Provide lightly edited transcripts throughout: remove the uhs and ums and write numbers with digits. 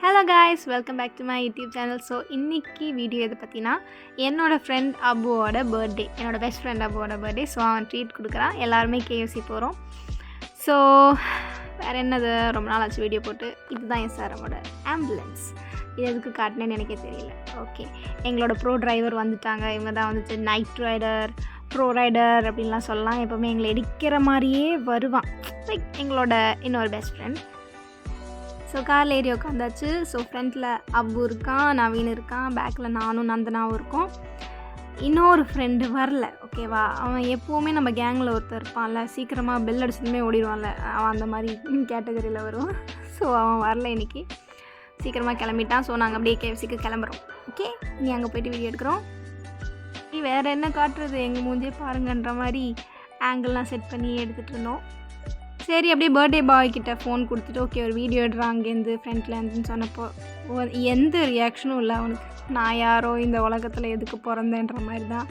Hello guys, welcome back to my YouTube channel. So இன்றைக்கி video எது பற்றினா என்னோடய ஃப்ரெண்ட் அபுவோட பர்த்டே, என்னோடய பெஸ்ட் ஃப்ரெண்ட் அபுவோட பர்த்டே. ஸோ அவன் ட்ரீட் கொடுக்குறான். எல்லாருமே KFC போகிறோம். ஸோ வேறு என்னது, ரொம்ப நாள் ஆச்சு வீடியோ போட்டு. இதுதான் என் சாரோட ஆம்புலன்ஸ். இது எதுக்கு காட்டினேன்னு எனக்கே தெரியல. ஓகே, எங்களோட ப்ரோ டிரைவர் வந்துட்டாங்க. இவங்க தான் வந்துட்டு நைட் ரைடர், ப்ரோ ரைடர் அப்படின்லாம் சொல்லலாம். எப்போவுமே எங்களை இடிக்கிற மாதிரியே வருவான். லைக் எங்களோட இன்னொரு பெஸ்ட் ஃப்ரெண்ட். ஸோ காரில் ஏறி உட்காந்தாச்சு. ஸோ ஃப்ரண்ட்டில் அப்பு இருக்கான், நவீன் இருக்கான், பேக்கில் நானும் நந்தனாவும் இருக்கோம். இன்னொரு ஃப்ரெண்டு வரல. ஓகேவா, அவன் எப்போவுமே நம்ம கேங்கில் ஒருத்தர் இருப்பான்ல, சீக்கிரமாக பெல் அடிச்சதுமே ஓடிடுவான்ல, அவன் அந்த மாதிரி கேட்டகரியில் வருவான். ஸோ அவன் வரல இன்றைக்கி, சீக்கிரமாக கிளம்பிட்டான். ஸோ நாங்கள் அப்படியே KFCக்கு கிளம்புறோம். ஓகே, இனி அங்கே போய்ட்டு வீடியோ எடுக்கிறோம். வேறு என்ன காட்டுறது, எங்கள் மூஞ்சே பாருங்கன்ற மாதிரி ஆங்கிள்லாம் செட் பண்ணி எடுத்துகிட்டு இருந்தோம். சரி, அப்படியே பர்த்டே பாய் கிட்ட ஃபோன் கொடுத்துட்டு ஓகே ஒரு வீடியோ எடுறான் அங்கேருந்து ஃப்ரெண்ட்லேருந்துன்னு சொன்னப்போ எந்த ரியாக்ஷனும் இல்லை அவனுக்கு. நான் யாரோ இந்த உலகத்தில் எதுக்கு பிறந்தேன்ற மாதிரி தான்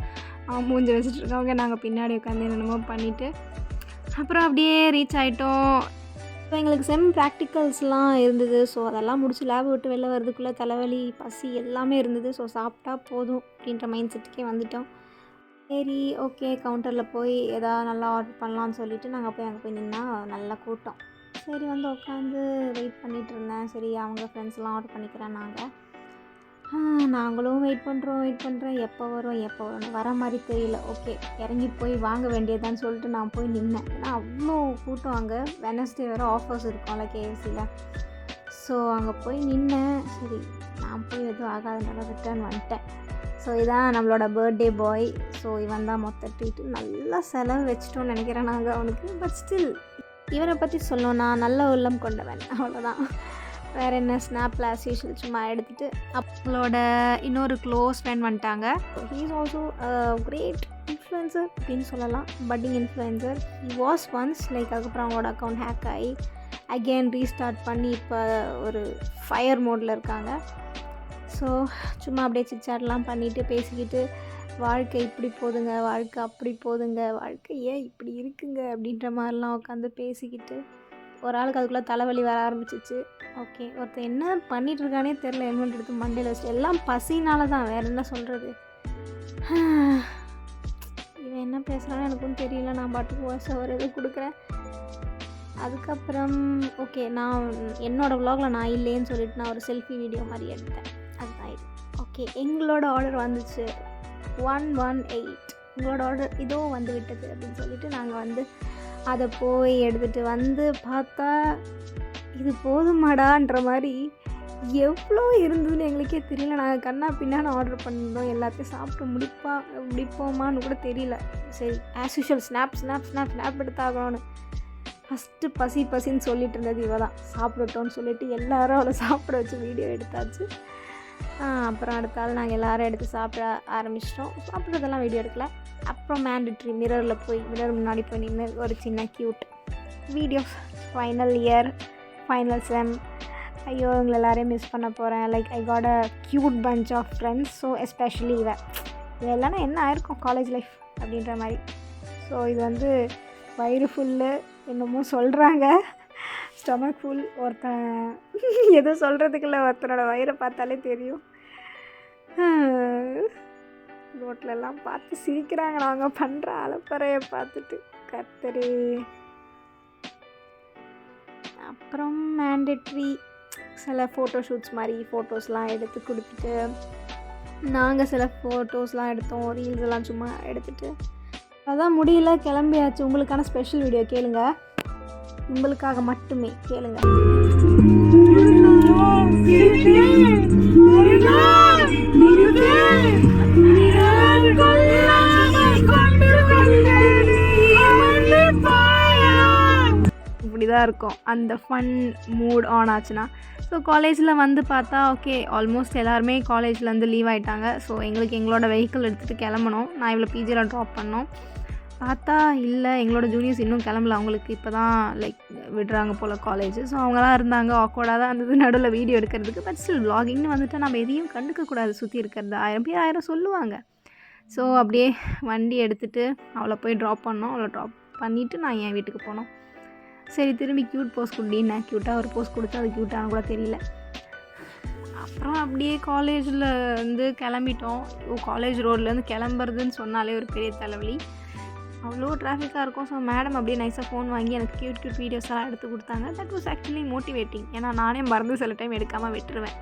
அவன் மூஞ்சி வச்சுட்டு இருக்கவங்க. நாங்கள் பின்னாடி உட்காந்து என்னென்னமோ பண்ணிவிட்டு அப்புறம் அப்படியே ரீச் ஆகிட்டோம். இப்போ எங்களுக்கு செம் ப்ராக்டிக்கல்ஸ்லாம் இருந்தது. ஸோ அதெல்லாம் முடிச்சு லேப் விட்டு வெளில வரதுக்குள்ளே தலைவலி, பசி எல்லாமே இருந்தது. ஸோ சாப்பிட்டா போதும் அப்படின்ற மைண்ட் செட்டுக்கே வந்துட்டோம். சரி, ஓகே, கவுண்டரில் போய் எதாவது நல்லா ஆர்டர் பண்ணலான்னு சொல்லிவிட்டு நாங்கள் போய் அங்கே போய் நின்னா நல்லா கூட்டம். சரி, வந்து உட்காந்து வெயிட் பண்ணிகிட்டு இருந்தேன். சரி, அவங்க ஃப்ரெண்ட்ஸ்லாம் ஆர்டர் பண்ணிக்கிறேன். நாங்களும் வெயிட் பண்ணுறோம். எப்போ வரும் வர மாதிரி தெரியல. ஓகே, இறங்கி போய் வாங்க வேண்டியதான்னு சொல்லிட்டு நான் போய் நின்னேன். ஏன்னா அவ்வளோ கூட்டம். அங்கே வெனஸ்டே வேறு ஆஃபர்ஸ் இருக்கும்ல KFCயில். ஸோ அங்கே போய் நின்னேன். சரி, நான் போய் எதுவும் ஆகாதனால ரிட்டர்ன் வந்துட்டேன். ஸோ இதான் நம்மளோட பர்த்டே பாய். ஸோ இவன் தான் மொத்த ட்ரீட்டு. நல்லா செலவு வச்சிட்டோன்னு நினைக்கிறேன் நாங்கள் அவனுக்கு. பட் ஸ்டில் இவனை பற்றி சொல்லணும்னா நல்ல உள்ளம் கொண்டவன், அவ்வளோதான். வேறு என்ன, ஸ்னாப்பில் ஆஸ்யூஷுவல் சும்மா எடுத்துகிட்டு அவங்களோட இன்னொரு க்ளோஸ் ஃப்ரெண்ட் வந்துட்டாங்க. He is also great influencer அப்படின்னு சொல்லலாம், budding influencer. He was once like. அதுக்கப்புறம் அவங்களோட அக்கௌண்ட் ஹேக் ஆகி அகெயின் ரீஸ்டார்ட் பண்ணி இப்போ ஒரு ஃபயர் மோடில் இருக்காங்க. ஸோ சும்மா அப்படியே சிட்சாட்லாம் பண்ணிவிட்டு பேசிக்கிட்டு வாழ்க்கை இப்படி போதுங்க, வாழ்க்கை அப்படி போதுங்க, வாழ்க்கை ஏன் இப்படி இருக்குங்க அப்படின்ற மாதிரிலாம் உட்காந்து பேசிக்கிட்டு ஒரு ஆளுக்கு அதுக்குள்ளே தலைவலி வர ஆரம்பிச்சிச்சு. ஓகே, ஒருத்தர் என்ன பண்ணிகிட்ருக்கானே தெரில, ஹெல்மெட் எடுத்து மண்டையில் வச்சுட்டு. எல்லாம் பசினால தான், வேறு என்ன சொல்கிறது. இவன் என்ன பேசுகிறான்னு எனக்கும் தெரியல. நான் பாட்டுக்கு வாய்ஸ் ஓவர் எதுவும் கொடுக்குறேன். அதுக்கப்புறம் ஓகே, நான் என்னோடய வ்ளாகில் நான் இல்லைன்னு சொல்லிட்டு நான் ஒரு செல்ஃபி வீடியோ மாதிரி எடுத்தேன். அதுதான் இது. ஓகே, எங்களோட ஆர்டர் வந்துச்சு 118. உங்களோட ஆர்டர் இதோ வந்து விட்டது அப்படின்னு சொல்லிட்டு நாங்கள் வந்து அதை போய் எடுத்துகிட்டு வந்து பார்த்தா இது போதுமாடான்ற மாதிரி எவ்வளோ இருந்ததுன்னு எங்களுக்கே தெரியல. நாங்கள் கண்ணா பின்னான்னு ஆர்டர் பண்ணியிருந்தோம். எல்லாத்தையும் சாப்பிட்டு முடிப்போமான்னு கூட தெரியல. சரி, ஆஸ் யூஷுவல் ஸ்னாப் எடுத்தாகணும்னு ஃபஸ்ட்டு பசின்னு சொல்லிட்டு இருந்தது இவ தான். சாப்பிடட்டோன்னு சொல்லிட்டு எல்லோரும் அவளை சாப்பிட வச்சு வீடியோ எடுத்தாச்சு. அப்புறம் அடுத்தாலும் நாங்கள் எல்லோரும் எடுத்து சாப்பிட ஆரம்பிச்சிட்டோம். சாப்பிட்றதெல்லாம் வீடியோ எடுக்கல. அப்புறம் மேண்டட்ரி மிரர் முன்னாடி போய் நின்று ஒரு சின்ன cute video. Final year, final sem. ஐயோ, இவங்களை எல்லாரையும் மிஸ் பண்ண போகிறேன். Like I got a cute bunch of friends. So especially இதெல்லாம் என்ன ஆயிருக்கும் காலேஜ் லைஃப் அப்படின்ற மாதிரி. ஸோ இது வந்து வயிறு ஃபுல்லு என்னமோ சொல்கிறாங்க, ஸ்டொமக் ஃபுல். ஒருத்தன் எதுவும் சொல்கிறதுக்குள்ள ஒருத்தனோட வயிறை பார்த்தாலே தெரியும். ரோட்லெல்லாம் பார்த்து சிரிக்கிறாங்க நாங்கள் பண்ணுற அலப்பறையை பார்த்துட்டு. கர்த்தரே. அப்புறம் மேண்டட்ரி சில ஃபோட்டோஷூட்ஸ் மாதிரி ஃபோட்டோஸ்லாம் எடுத்து கொடுத்துட்டு நாங்கள் சில ஃபோட்டோஸ்லாம் எடுத்தோம். ரீல்ஸ் எல்லாம் சும்மா எடுத்துகிட்டு அதான் முடியல, கிளம்பியாச்சு. உங்களுக்கான ஸ்பெஷல் வீடியோ கேளுங்க, உங்களுக்காக மட்டுமே கேளுங்க. இப்படிதான் இருக்கும் அந்த ஃபன் மூட் ஆன் ஆச்சுன்னா. ஸோ காலேஜில் வந்து பார்த்தா ஓகே, ஆல்மோஸ்ட் எல்லாருமே காலேஜ்லேருந்து லீவ் ஆகிட்டாங்க. ஸோ எங்களுக்கு எங்களோட வெஹிக்கிள் எடுத்துகிட்டு கிளம்பணும். நான் இவ்வளோ PGயில் ட்ராப் பண்ணோம். பார்த்தா இல்லை, எங்களோட ஜூனியர்ஸ் இன்னும் கிளம்பல. அவங்களுக்கு இப்போ தான் லைக் விடுறாங்க போல் காலேஜ். ஸோ அவங்களாம் இருந்தாங்க. ஆக்வர்டாக தான் இருந்தது நடுவில் வீடியோ எடுக்கிறதுக்கு. பட் ஸ்டில் வ்ளாகிங்னு வந்துட்டு நம்ம எதையும் கண்டுக்கக்கூடாது. சுற்றி இருக்கிறது 1000 பேர் 1000 சொல்லுவாங்க. ஸோ அப்படியே வண்டி எடுத்துகிட்டு அவளை போய் ட்ராப் பண்ணோம். அவளை ட்ராப் பண்ணிவிட்டு நான் என் வீட்டுக்கு போனோம். சரி, திரும்பி க்யூட் போஸ் கொடுடின்னு க்யூட்டாக ஒரு போஸ் கொடுத்து அது க்யூட்டானு கூட தெரியல. அப்புறம் அப்படியே காலேஜில் வந்து கிளம்பிட்டோம். காலேஜ் ரோட்லேருந்து கிளம்புறதுன்னு சொன்னாலே ஒரு பெரிய தலைவலி. அவ்வளோ டிராஃபிக்காக இருக்கும். ஸோ மேடம் அப்படியே நைஸாக ஃபோன் வாங்கி எனக்கு க்யூட் வீடியோஸ் எல்லாம் எடுத்து கொடுத்தாங்க. That was actually motivating. ஏன்னா நானே மறந்து சில டைம் எடுக்காமல் விட்டுருவேன்.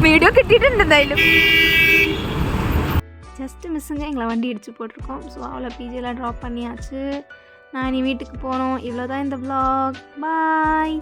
வீடியோ கிட்டிட்டு இருந்தாலும் ஜஸ்ட் மிஸ்ஸுங்க எங்களை வண்டி அடித்து போட்டிருக்கோம். ஸோ அவளை பிஜியில் ட்ராப் பண்ணியாச்சு. நான் இனி வீட்டுக்கு போகணும். இவ்வளோ தான் இந்த vlog. பாய்.